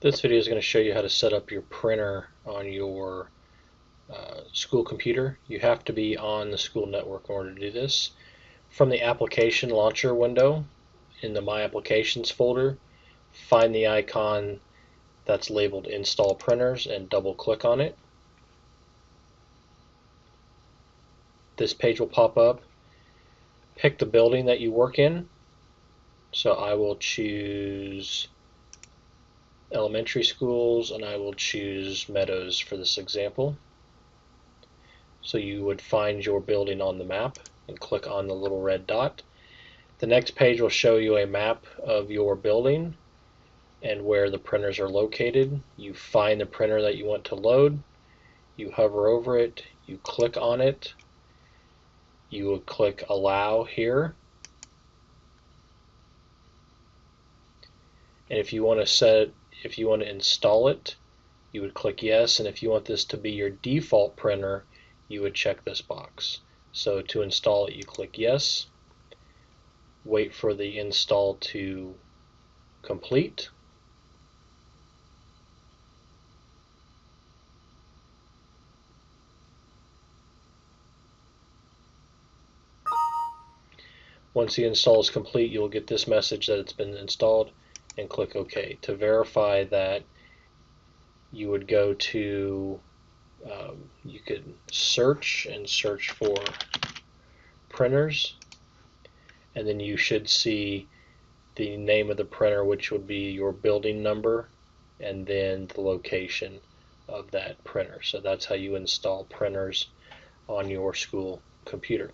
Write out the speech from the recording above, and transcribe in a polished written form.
This video is going to show you how to set up your printer on your school computer. You have to be on the school network in order to do this. From the application launcher window in the My Applications folder, find the icon that's labeled Install Printers and double click on it. This page will pop up. Pick the building that you work in. So I will choose elementary schools, and I will choose Meadows for this example. So you would find your building on the map and click on the little red dot. The next page will show you a map of your building and where the printers are located. You find the printer that you want to load, you hover over it, you click on it, you will click Allow here. And if you want to install it, you would click yes, and if you want this to be your default printer, you would check this box. So to install it, you click yes, wait for the install to complete, once the install is complete, you'll get this message that it's been installed, and click OK. To verify that, you would go to you could search for printers, and then you should see the name of the printer, which would be your building number, and then the location of that printer. So that's how you install printers on your school computer.